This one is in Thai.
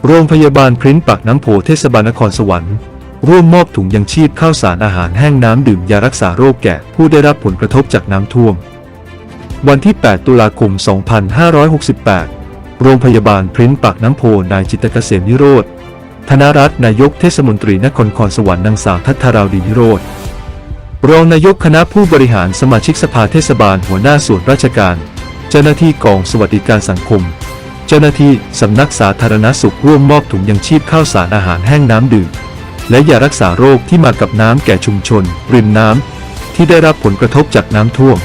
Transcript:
โรงพยาบาลพริ้นปากน้ำโพเทศบาลนครสวรรค์ร่วมมอบถุงยังชีพข้าวสารอาหารแห้งน้ำดื่มยารักษาโรคแก่ผู้ได้รับผลกระทบจากน้ำท่วมวันที่ 8 ตุลาคม 2568 โรงพยาบาลพริ้นปากน้ำโพนายจิตรเกษมนิโรธธนรัตน์นายกเทศมนตรีนครสวรรค์นางสาวทัศราวดีนิโรธรองนายกคณะผู้บริหารสมาชิกสภาเทศบาลหัวหน้าส่วนราชการเจ้าหน้าที่กองสวัสดิการสังคมเจ้าหน้าที่สำนักสาธารณสุขร่วมมอบถุงยังชีพข้าวสารอาหารแห้งน้ำดื่มและยารักษาโรคที่มากับน้ำแก่ชุมชนริมน้ำที่ได้รับผลกระทบจากน้ำท่วม